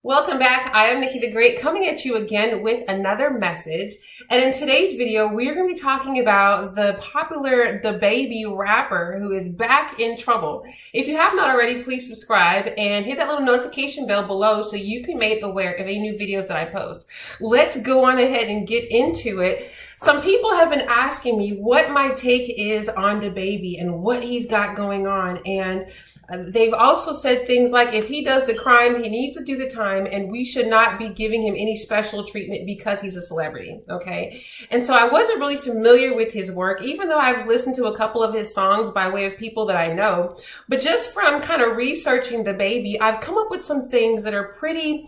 Welcome back. I am Nicci the Great, coming at you again with another message. And in today's video, we are going to be talking about the popular DaBaby rapper who is back in trouble. If you have not already, please subscribe and hit that little notification bell below so you can be made aware of any new videos that I post. Let's go on ahead and get into it. Some people have been asking me what my take is on DaBaby and what he's got going on. And they've also said things like, if he does the crime, he needs to do the time, and we should not be giving him any special treatment because he's a celebrity, okay? And so I wasn't really familiar with his work, even though I've listened to a couple of his songs by way of people that I know. But just from kind of researching DaBaby, I've come up with some things that are pretty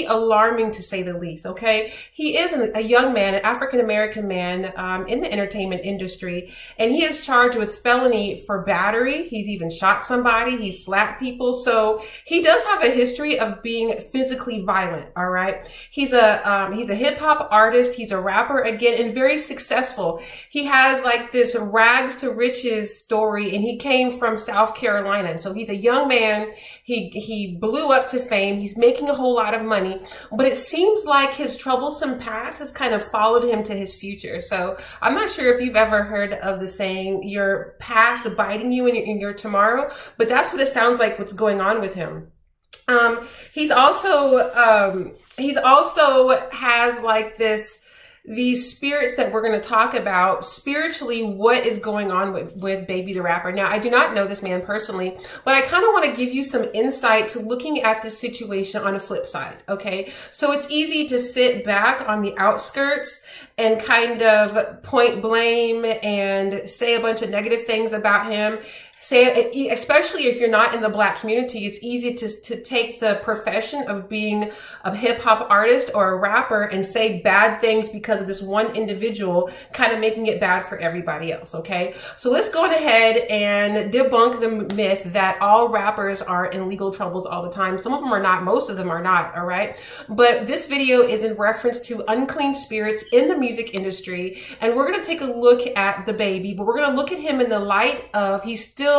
alarming, to say the least, okay? He is a young man, an African-American man in the entertainment industry, and he is charged with felony for battery. He's even shot somebody. He slapped people. So he does have a history of being physically violent. All right. He's a hip hop artist. He's a rapper again, and very successful. He has like this rags to riches story, and he came from South Carolina. And so he's a young man. He blew up to fame. He's making a whole lot of money, but it seems like his troublesome past has kind of followed him to his future. So I'm not sure if you've ever heard of the saying, your past biting you in your tomorrow, but that's what it sounds like what's going on with him. He's also has like these spirits that we're going to talk about spiritually, what is going on with Baby the rapper. Now, I do not know this man personally, but I kind of want to give you some insight to looking at this situation on a flip side. Okay. So it's easy to sit back on the outskirts and kind of point blame and say a bunch of negative things about him. Especially if you're not in the Black community, it's easy to take the profession of being a hip hop artist or a rapper and say bad things because of this one individual, kind of making it bad for everybody else. Okay. So let's go on ahead and debunk the myth that all rappers are in legal troubles all the time. Some of them are not, most of them are not. All right. But this video is in reference to unclean spirits in the music industry. And we're going to take a look at DaBaby, but we're going to look at him in the light of he's still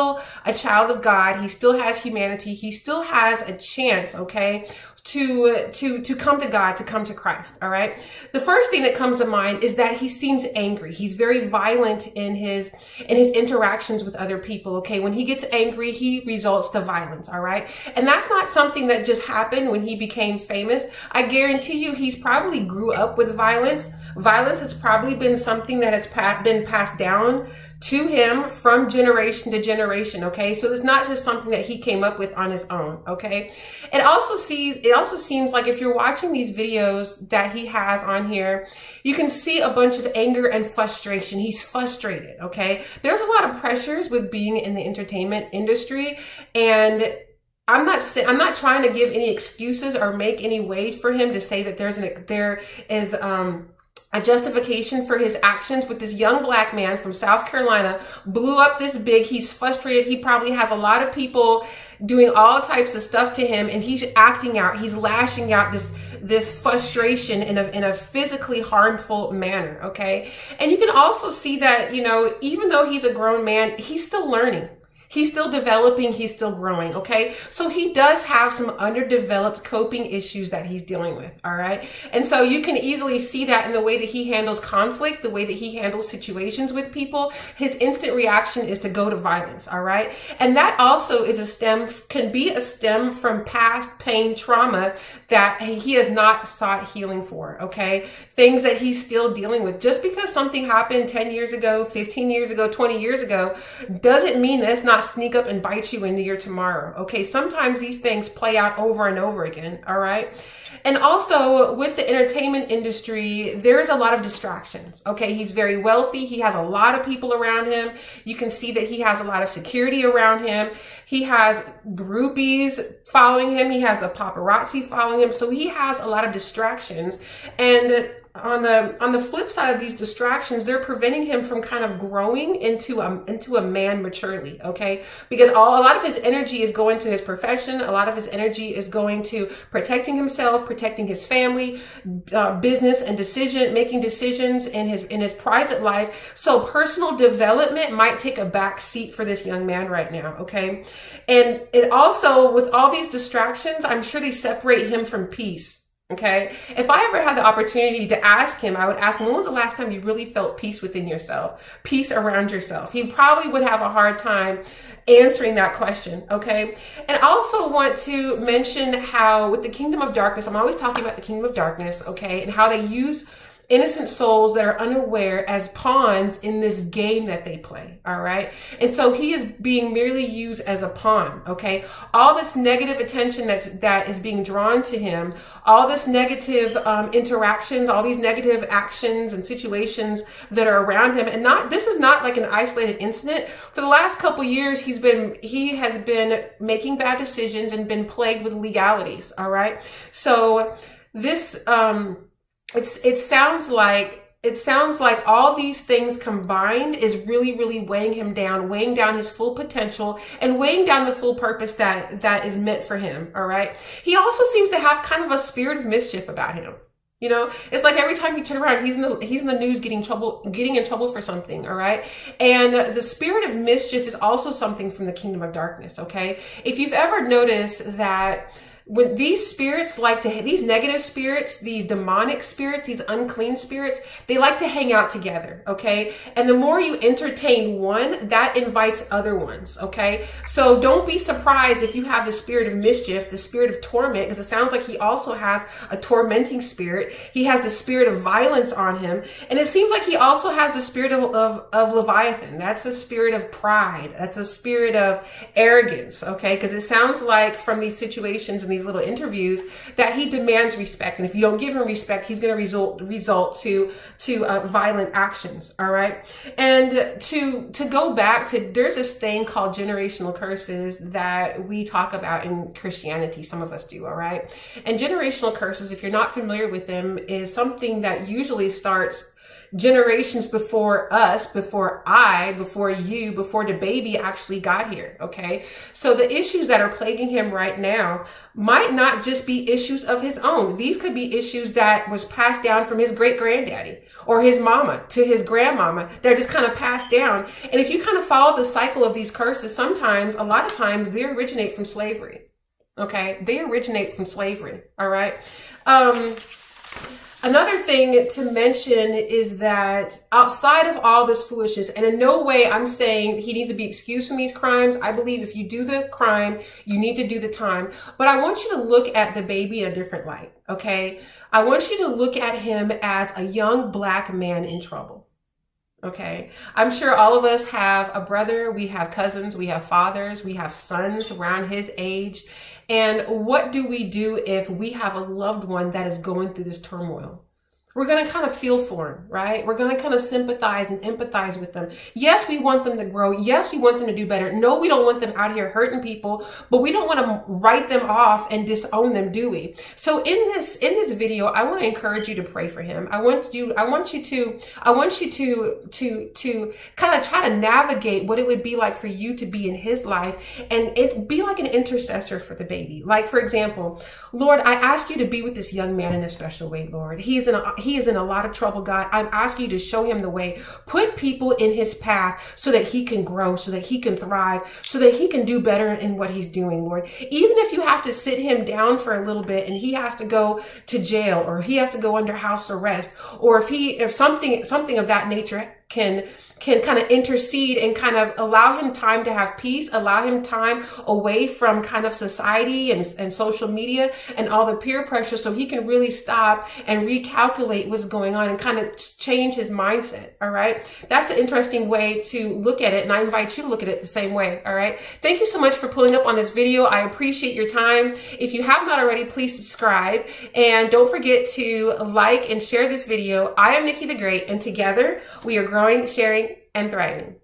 a child of God. He still has humanity. He still has a chance, okay, to come to God, to come to Christ. All right. The first thing that comes to mind is that he seems angry. He's very violent in his interactions with other people. Okay. When he gets angry, he results to violence. All right. And that's not something that just happened when he became famous. I guarantee you, he's probably grew up with violence. Violence has probably been something that has been passed down to him from generation to generation. Okay. So it's not just something that he came up with on his own. Okay. It also seems like if you're watching these videos that he has on here, you can see a bunch of anger and frustration. He's frustrated. Okay. There's a lot of pressures with being in the entertainment industry, and I'm not trying to give any excuses or make any way for him to say that there is a justification for his actions. With this young Black man from South Carolina, blew up this big. He's frustrated. He probably has a lot of people doing all types of stuff to him, and he's acting out. He's lashing out this frustration in a physically harmful manner. Okay. And you can also see that, you know, even though he's a grown man, he's still learning. He's still developing. He's still growing. Okay. So he does have some underdeveloped coping issues that he's dealing with. All right. And so you can easily see that in the way that he handles conflict, the way that he handles situations with people. His instant reaction is to go to violence. All right. And that also can be a stem from past pain, trauma that he has not sought healing for. Okay. Things that he's still dealing with. Just because something happened 10 years ago, 15 years ago, 20 years ago, doesn't mean that it's not sneak up and bite you into your tomorrow. Okay. Sometimes these things play out over and over again. All right. And also with the entertainment industry, there's a lot of distractions. Okay. He's very wealthy. He has a lot of people around him. You can see that he has a lot of security around him. He has groupies following him. He has the paparazzi following him. So he has a lot of distractions. And on the flip side of these distractions, they're preventing him from kind of growing into a man maturely, okay? Because a lot of his energy is going to his profession. A lot of his energy is going to protecting himself, protecting his family, business, and making decisions in his private life. So personal development might take a back seat for this young man right now, okay? And it also, with all these distractions, I'm sure they separate him from peace. Okay. If I ever had the opportunity to ask him, I would ask him, when was the last time you really felt peace within yourself, peace around yourself? He probably would have a hard time answering that question. Okay. And I also want to mention how with the kingdom of darkness, I'm always talking about the kingdom of darkness. Okay. And how they use innocent souls that are unaware as pawns in this game that they play. All right. And so he is being merely used as a pawn. Okay. All this negative attention that is being drawn to him, all this negative interactions, all these negative actions and situations that are around him. And this is not like an isolated incident. For the last couple years, he has been making bad decisions and been plagued with legalities. All right. So this, it sounds like all these things combined is really, really weighing him down, weighing down his full potential and weighing down the full purpose that is meant for him. All right. He also seems to have kind of a spirit of mischief about him. You know, it's like every time you turn around, he's in the news getting in trouble for something. All right. And the spirit of mischief is also something from the kingdom of darkness. Okay. If you've ever noticed that when these spirits these negative spirits, these demonic spirits, these unclean spirits, they like to hang out together, okay? And the more you entertain one, that invites other ones, okay? So don't be surprised if you have the spirit of mischief, the spirit of torment, because it sounds like he also has a tormenting spirit. He has the spirit of violence on him. And it seems like he also has the spirit of Leviathan. That's the spirit of pride. That's a spirit of arrogance, okay? Because it sounds like from these situations and these little interviews that he demands respect, and if you don't give him respect, he's going to result to violent actions. All right. And to go back to, there's this thing called generational curses that we talk about in Christianity. Some of us do. All right. And generational curses, if you're not familiar with them, is something that usually starts generations before us, before you, before DaBaby actually got here. Okay. So the issues that are plaguing him right now might not just be issues of his own. These could be issues that was passed down from his great granddaddy or his mama to his grandmama. They're just kind of passed down. And if you kind of follow the cycle of these curses, a lot of times they originate from slavery. Okay. They originate from slavery. All right. Another thing to mention is that outside of all this foolishness, and in no way I'm saying he needs to be excused from these crimes. I believe if you do the crime, you need to do the time. But I want you to look at DaBaby in a different light, okay? I want you to look at him as a young black man in trouble. Okay. I'm sure all of us have a brother, we have cousins, we have fathers, we have sons around his age. And what do we do if we have a loved one that is going through this turmoil? We're going to kind of feel for them, right? We're going to kind of sympathize and empathize with them. Yes, we want them to grow. Yes, we want them to do better. No, we don't want them out here hurting people, but we don't want to write them off and disown them, do we? So in this video, I want to encourage you to pray for him. I want you to kind of try to navigate what it would be like for you to be in his life, and it be like an intercessor for DaBaby. Like, for example, Lord, I ask you to be with this young man in a special way, Lord. He is in a lot of trouble, God. I'm asking you to show him the way. Put people in his path so that he can grow, so that he can thrive, so that he can do better in what he's doing, Lord. Even if you have to sit him down for a little bit and he has to go to jail, or he has to go under house arrest, or if something of that nature can kind of intercede and kind of allow him time to have peace, allow him time away from kind of society and social media and all the peer pressure, so he can really stop and recalculate what's going on and kind of change his mindset. All right. That's an interesting way to look at it. And I invite you to look at it the same way. All right. Thank you so much for pulling up on this video. I appreciate your time. If you have not already, please subscribe, and don't forget to like and share this video. I am Nicci the Great, and together we are growing, sharing, and thriving.